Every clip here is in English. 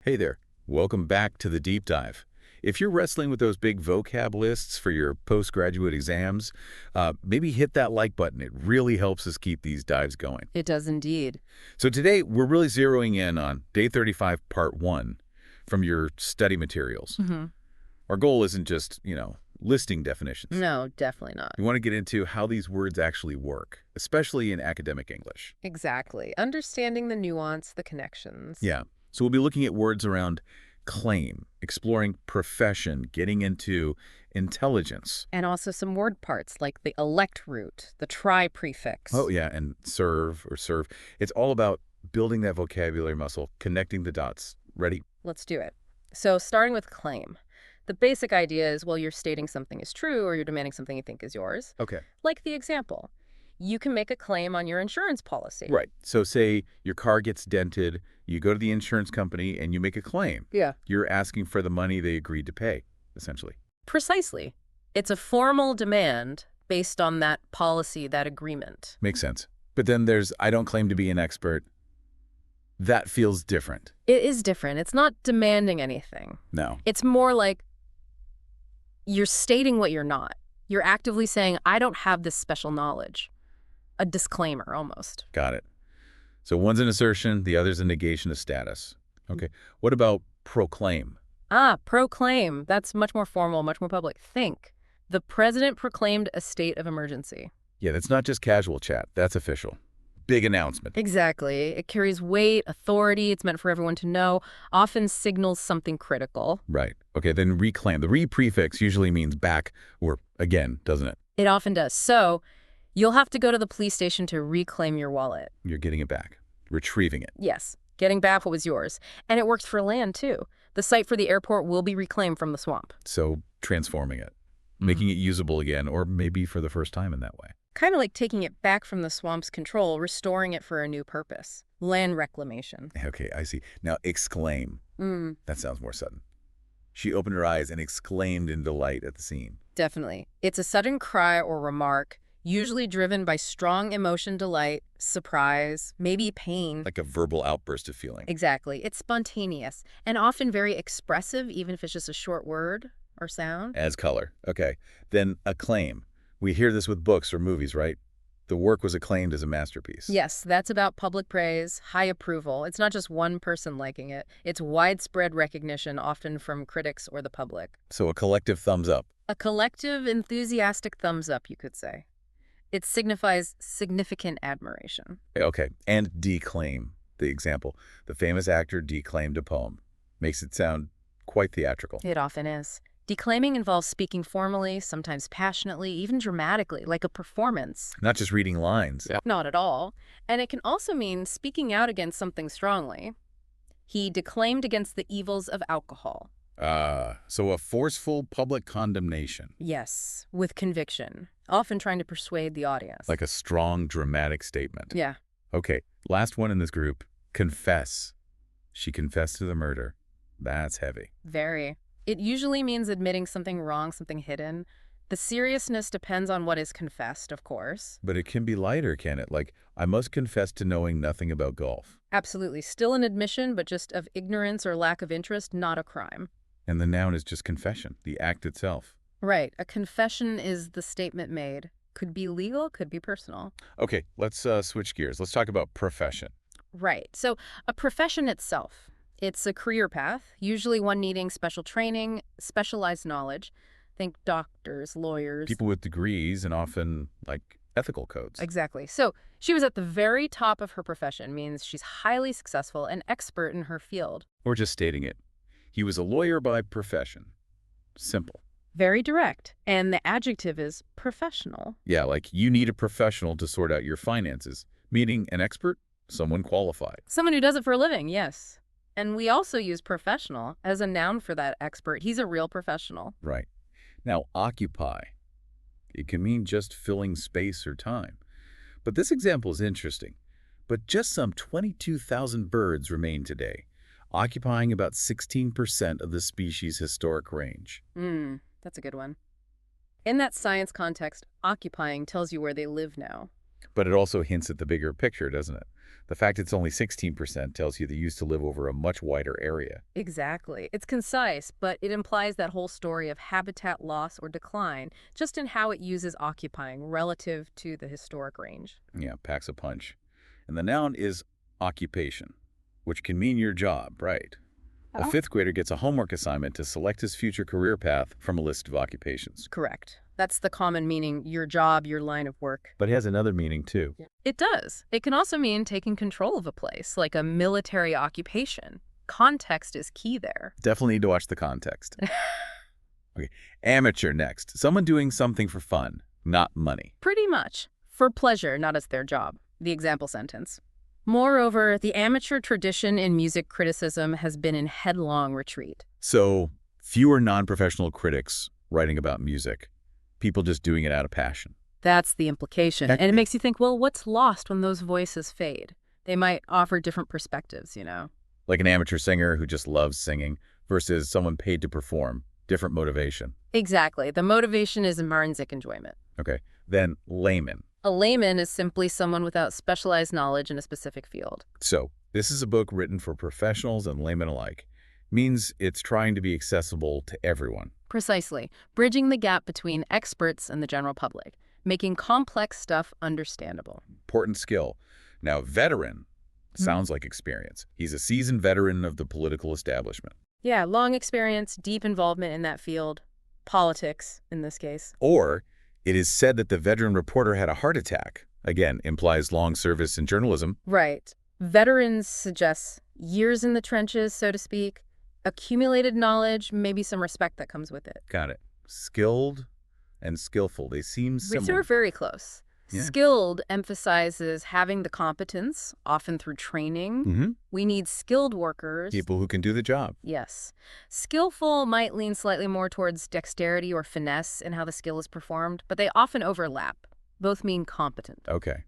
Hey there, welcome back to the deep dive. If you're wrestling with those big vocab lists for your postgraduate exams, maybe hit that like button. It really helps us keep these dives going. It does indeed. So today, we're really zeroing in on Day 35, Part 1 from your study materials. Our goal isn't just, listing definitions. No, definitely not. We want to get into how these words actually work, especially in academic English. Exactly. Understanding the nuance, the connections. Yeah. So we'll be looking at words around claim, exploring profession, getting into intelligence. And also some word parts like the elect root, the try prefix. Oh, yeah, and serve. It's all about building that vocabulary muscle, connecting the dots. Ready? Let's do it. So starting with claim. The basic idea is, well, you're stating something is true or you're demanding something you think is yours. Okay. Like the example. You can make a claim on your insurance policy. Right. So say your car gets dented, you go to the insurance company and you make a claim. Yeah. You're asking for the money they agreed to pay, essentially. Precisely. It's a formal demand based on that policy, that agreement. Makes sense. But then there's, I don't claim to be an expert. That feels different. It is different. It's not demanding anything. No. It's more like you're stating what you're not. You're actively saying, I don't have this special knowledge. A disclaimer, almost. Got it. So one's an assertion, the other's a negation of status. Okay. What about proclaim? Proclaim. That's much more formal, much more public. Think. The president proclaimed a state of emergency. Yeah, that's not just casual chat. That's official. Big announcement. Exactly. It carries weight, authority. It's meant for everyone to know. Often signals something critical. Right. Okay, then reclaim. The re-prefix usually means back or again, doesn't it? It often does. So you'll have to go to the police station to reclaim your wallet. You're getting it back. Retrieving it. Yes. Getting back what was yours. And it works for land, too. The site for the airport will be reclaimed from the swamp. So transforming it. Making it usable again, or maybe for the first time in that way. Kind of like taking it back from the swamp's control, restoring it for a new purpose. Land reclamation. Okay, I see. Now, exclaim. That sounds more sudden. She opened her eyes and exclaimed in delight at the scene. Definitely. It's a sudden cry or remark, usually driven by strong emotion, delight, surprise, maybe pain. Like a verbal outburst of feeling. Exactly. It's spontaneous and often very expressive, even if it's just a short word or sound. As color. Okay. Then acclaim. We hear this with books or movies, right? The work was acclaimed as a masterpiece. Yes, that's about public praise, high approval. It's not just one person liking it. It's widespread recognition, often from critics or the public. So a collective thumbs up. A collective, enthusiastic thumbs up, you could say. It signifies significant admiration. Okay. And declaim. The example. The famous actor declaimed a poem. Makes it sound quite theatrical. It often is. Declaiming involves speaking formally, sometimes passionately, even dramatically, like a performance. Not just reading lines. Yeah. Not at all. And it can also mean speaking out against something strongly. He declaimed against the evils of alcohol. So a forceful public condemnation. Yes, with conviction, often trying to persuade the audience. Like a strong, dramatic statement. Yeah. Okay, last one in this group. Confess. She confessed to the murder. That's heavy. Very. It usually means admitting something wrong, something hidden. The seriousness depends on what is confessed, of course. But it can be lighter, can it? Like, I must confess to knowing nothing about golf. Absolutely. Still an admission, but just of ignorance or lack of interest, not a crime. And the noun is just confession, the act itself. Right. A confession is the statement made. Could be legal, could be personal. Okay, let's switch gears. Let's talk about profession. Right. So a profession itself. It's a career path, usually one needing special training, specialized knowledge. Think doctors, lawyers. People with degrees and often, like, ethical codes. Exactly. So she was at the very top of her profession, means she's highly successful and expert in her field. Or just stating it. He was a lawyer by profession. Simple. Very direct. And the adjective is professional. Yeah, like you need a professional to sort out your finances. Meaning an expert, someone qualified. Someone who does it for a living, yes. And we also use professional as a noun for that expert. He's a real professional. Right. Now, occupy. It can mean just filling space or time. But this example is interesting. But just some 22,000 birds remain today, occupying about 16% of the species' historic range. That's a good one. In that science context, occupying tells you where they live now. But it also hints at the bigger picture, doesn't it? The fact it's only 16% tells you they used to live over a much wider area. Exactly. It's concise, but it implies that whole story of habitat loss or decline, just in how it uses occupying relative to the historic range. Yeah, packs a punch. And the noun is occupation, which can mean your job, right? A fifth grader gets a homework assignment to select his future career path from a list of occupations. Correct. That's the common meaning, your job, your line of work. But it has another meaning, too. It does. It can also mean taking control of a place, like a military occupation. Context is key there. Definitely need to watch the context. Okay, amateur next. Someone doing something for fun, not money. Pretty much. For pleasure, not as their job. The example sentence. Moreover, the amateur tradition in music criticism has been in headlong retreat. So, fewer non-professional critics writing about music. People just doing it out of passion. That's the implication. And it makes you think, well, what's lost when those voices fade? They might offer different perspectives, you know? Like an amateur singer who just loves singing versus someone paid to perform. Different motivation. Exactly. The motivation is intrinsic enjoyment. Okay, then layman. A layman is simply someone without specialized knowledge in a specific field. So, this is a book written for professionals and laymen alike. Means it's trying to be accessible to everyone. Precisely. Bridging the gap between experts and the general public. Making complex stuff understandable. Important skill. Now, veteran sounds like experience. He's a seasoned veteran of the political establishment. Yeah, long experience, deep involvement in that field. Politics, in this case. Or, it is said that the veteran reporter had a heart attack. Again, implies long service in journalism. Right. Veterans suggests years in the trenches, so to speak. Accumulated knowledge, maybe some respect that comes with it. Got it. Skilled and skillful. They seem similar. They're very close. Yeah. Skilled emphasizes having the competence, often through training. We need skilled workers. People who can do the job. Yes. Skillful might lean slightly more towards dexterity or finesse in how the skill is performed, but they often overlap. Both mean competent. Okay.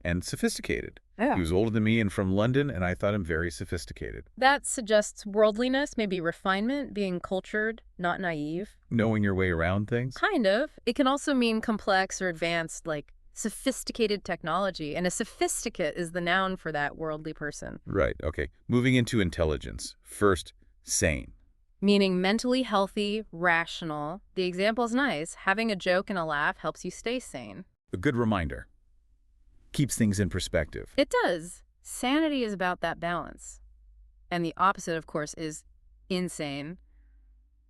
And sophisticated. Yeah. He was older than me and from London, and I thought him very sophisticated. That suggests worldliness, maybe refinement, being cultured, not naive. Knowing your way around things? Kind of. It can also mean complex or advanced, like sophisticated technology, and a sophisticate is the noun for that worldly person. Right, okay. Moving into intelligence. First, sane. Meaning mentally healthy, rational. The example is nice. Having a joke and a laugh helps you stay sane. A good reminder. Keeps things in perspective. It does. Sanity is about that balance. And the opposite, of course, is insane.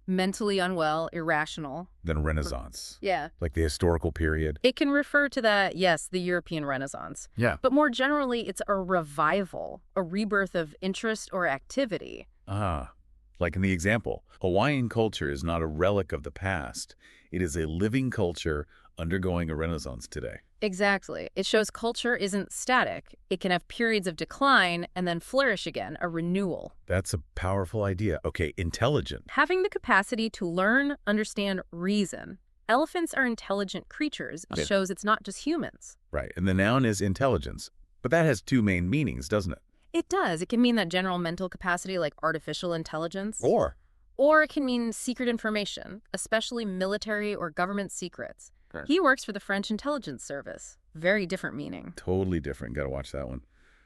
Mentally unwell, irrational. Then Renaissance. Yeah. Like the historical period. It can refer to that, yes, the European Renaissance. Yeah. But more generally, it's a revival, a rebirth of interest or activity. Ah, like in the example, Hawaiian culture is not a relic of the past. It is a living culture undergoing a renaissance today. Exactly. It shows culture isn't static. It can have periods of decline and then flourish again, a renewal. That's a powerful idea. Okay, intelligent. Having the capacity to learn, understand, reason. Elephants are intelligent creatures. It shows it's not just humans. Right, and the noun is intelligence. But that has two main meanings, doesn't it? It does. It can mean that general mental capacity like artificial intelligence. Or it can mean secret information, especially military or government secrets. He works for the French intelligence service. Very different meaning. Totally different. Gotta watch that one.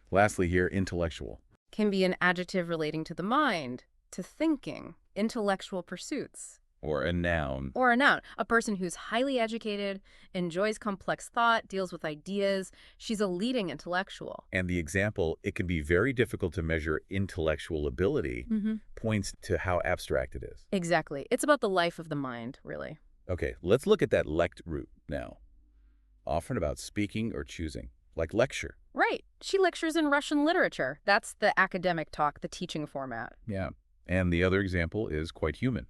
Lastly here, intellectual. Can be an adjective relating to the mind, to thinking, intellectual pursuits. Or a noun. Or a noun. A person who's highly educated, enjoys complex thought, deals with ideas. She's a leading intellectual. And the example, it can be very difficult to measure intellectual ability, points to how abstract it is. Exactly. It's about the life of the mind, really. Okay, let's look at that lect root now. Often about speaking or choosing, like lecture. Right. She lectures in Russian literature. That's the academic talk, the teaching format. Yeah, and the other example is quite human.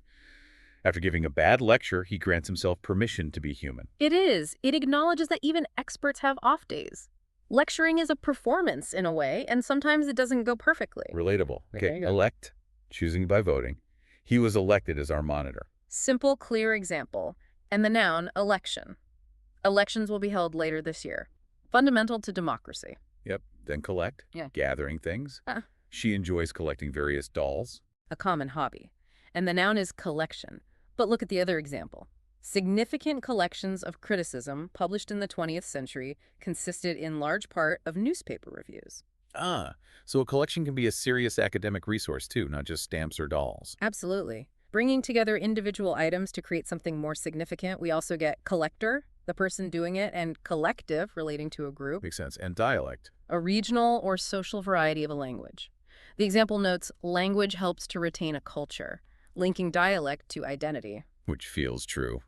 After giving a bad lecture, he grants himself permission to be human. It is. It acknowledges that even experts have off days. Lecturing is a performance in a way, and sometimes it doesn't go perfectly. Relatable. Okay, elect, choosing by voting. He was elected as our monitor. Simple, clear example. And the noun, election. Elections will be held later this year. Fundamental to democracy. Yep, then collect, gathering things. She enjoys collecting various dolls. A common hobby. And the noun is collection. But look at the other example. Significant collections of criticism published in the 20th century consisted in large part of newspaper reviews. Ah, so a collection can be a serious academic resource too, not just stamps or dolls. Absolutely. Bringing together individual items to create something more significant, we also get collector, the person doing it, and collective, relating to a group, Makes sense. And dialect. a regional or social variety of a language. The example notes, language helps to retain a culture, linking dialect to identity. Which feels true.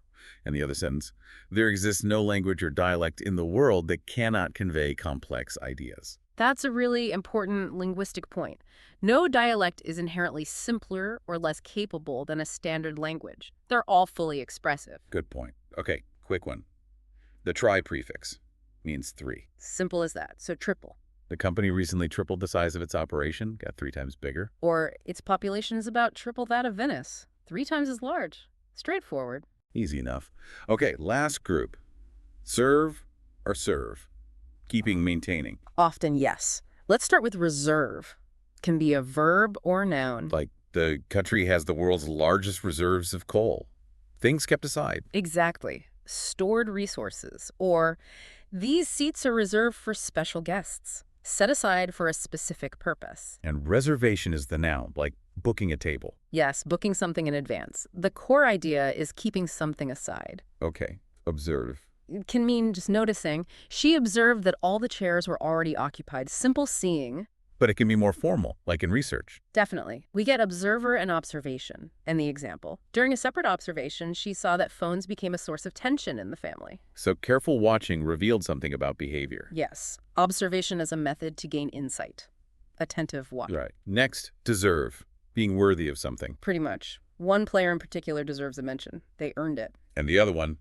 And the other sentence, there exists no language or dialect in the world that cannot convey complex ideas. That's a really important linguistic point. No dialect is inherently simpler or less capable than a standard language. They're all fully expressive. Good point. Okay, quick one. The tri prefix means 3. Simple as that. So triple. The company recently tripled the size of its operation, got 3 times bigger. Or its population is about triple that of Venice. 3 times as large. Straightforward. Easy enough. Okay, last group. Serve or serve? Keeping, maintaining. Often, yes. Let's start with reserve. Can be a verb or noun. Like the country has the world's largest reserves of coal. Things kept aside. Exactly. Stored resources. Or these seats are reserved for special guests, set aside for a specific purpose. And reservation is the noun, like booking a table. Yes, booking something in advance. The core idea is keeping something aside. Okay, observe. It can mean just noticing. She observed that all the chairs were already occupied. Simple seeing. But it can be more formal, like in research. Definitely. We get observer and observation in the example. During a separate observation, she saw that phones became a source of tension in the family. So careful watching revealed something about behavior. Yes. Observation as a method to gain insight. Attentive watching. Right. Next, deserve. Being worthy of something. Pretty much. One player in particular deserves a mention. They earned it. And the other one,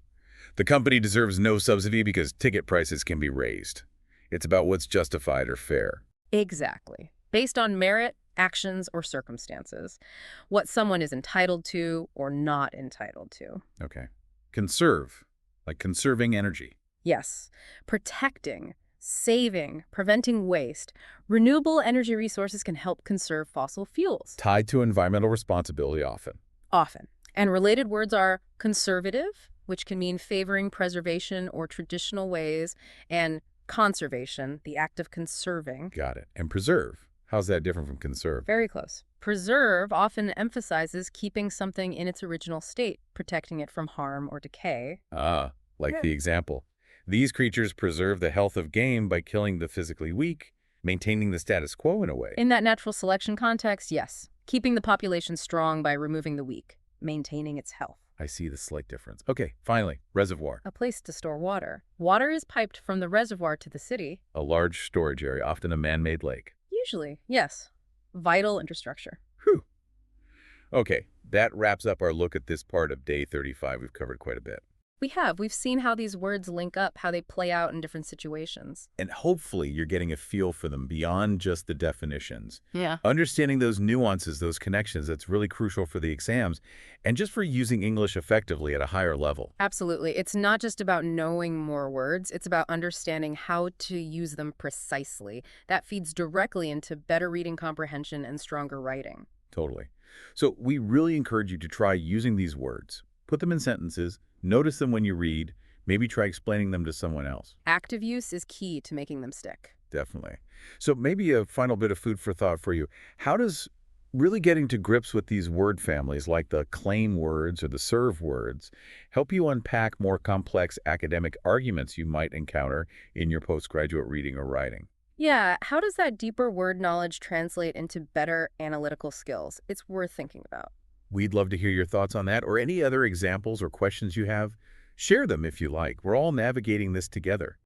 the company deserves no subsidy because ticket prices can be raised. It's about what's justified or fair. Exactly. Based on merit, actions, or circumstances. What someone is entitled to or not entitled to. Okay. Conserve, like conserving energy. Yes. Protecting, saving, preventing waste. Renewable energy resources can help conserve fossil fuels. Tied to environmental responsibility often. Often. And related words are conservative, which can mean favoring preservation or traditional ways, and conservation, the act of conserving. Got it. And preserve. How's that different from conserve? Very close. Preserve often emphasizes keeping something in its original state, protecting it from harm or decay. Ah, like Yeah. the example. These creatures preserve the health of game by killing the physically weak, maintaining the status quo in a way. In that natural selection context, yes. Keeping the population strong by removing the weak, maintaining its health. I see the slight difference. Okay, finally, reservoir. A place to store water. Water is piped from the reservoir to the city. A large storage area, often a man-made lake. Usually, yes. Vital infrastructure. Whew. Okay, that wraps up our look at this part of Day 35. We've covered quite a bit. We've seen how these words link up, how they play out in different situations. And hopefully you're getting a feel for them beyond just the definitions. Yeah. Understanding those nuances, those connections, that's really crucial for the exams and just for using English effectively at a higher level. Absolutely. It's not just about knowing more words. It's about understanding how to use them precisely. That feeds directly into better reading comprehension and stronger writing. Totally. So we really encourage you to try using these words. Put them in sentences. Notice them when you read. Maybe try explaining them to someone else. Active use is key to making them stick. Definitely. So maybe a final bit of food for thought for you. How does really getting to grips with these word families like the claim words or the serve words help you unpack more complex academic arguments you might encounter in your postgraduate reading or writing? Yeah, how does that deeper word knowledge translate into better analytical skills? It's worth thinking about. We'd love to hear your thoughts on that or any other examples or questions you have. Share them if you like. We're all navigating this together.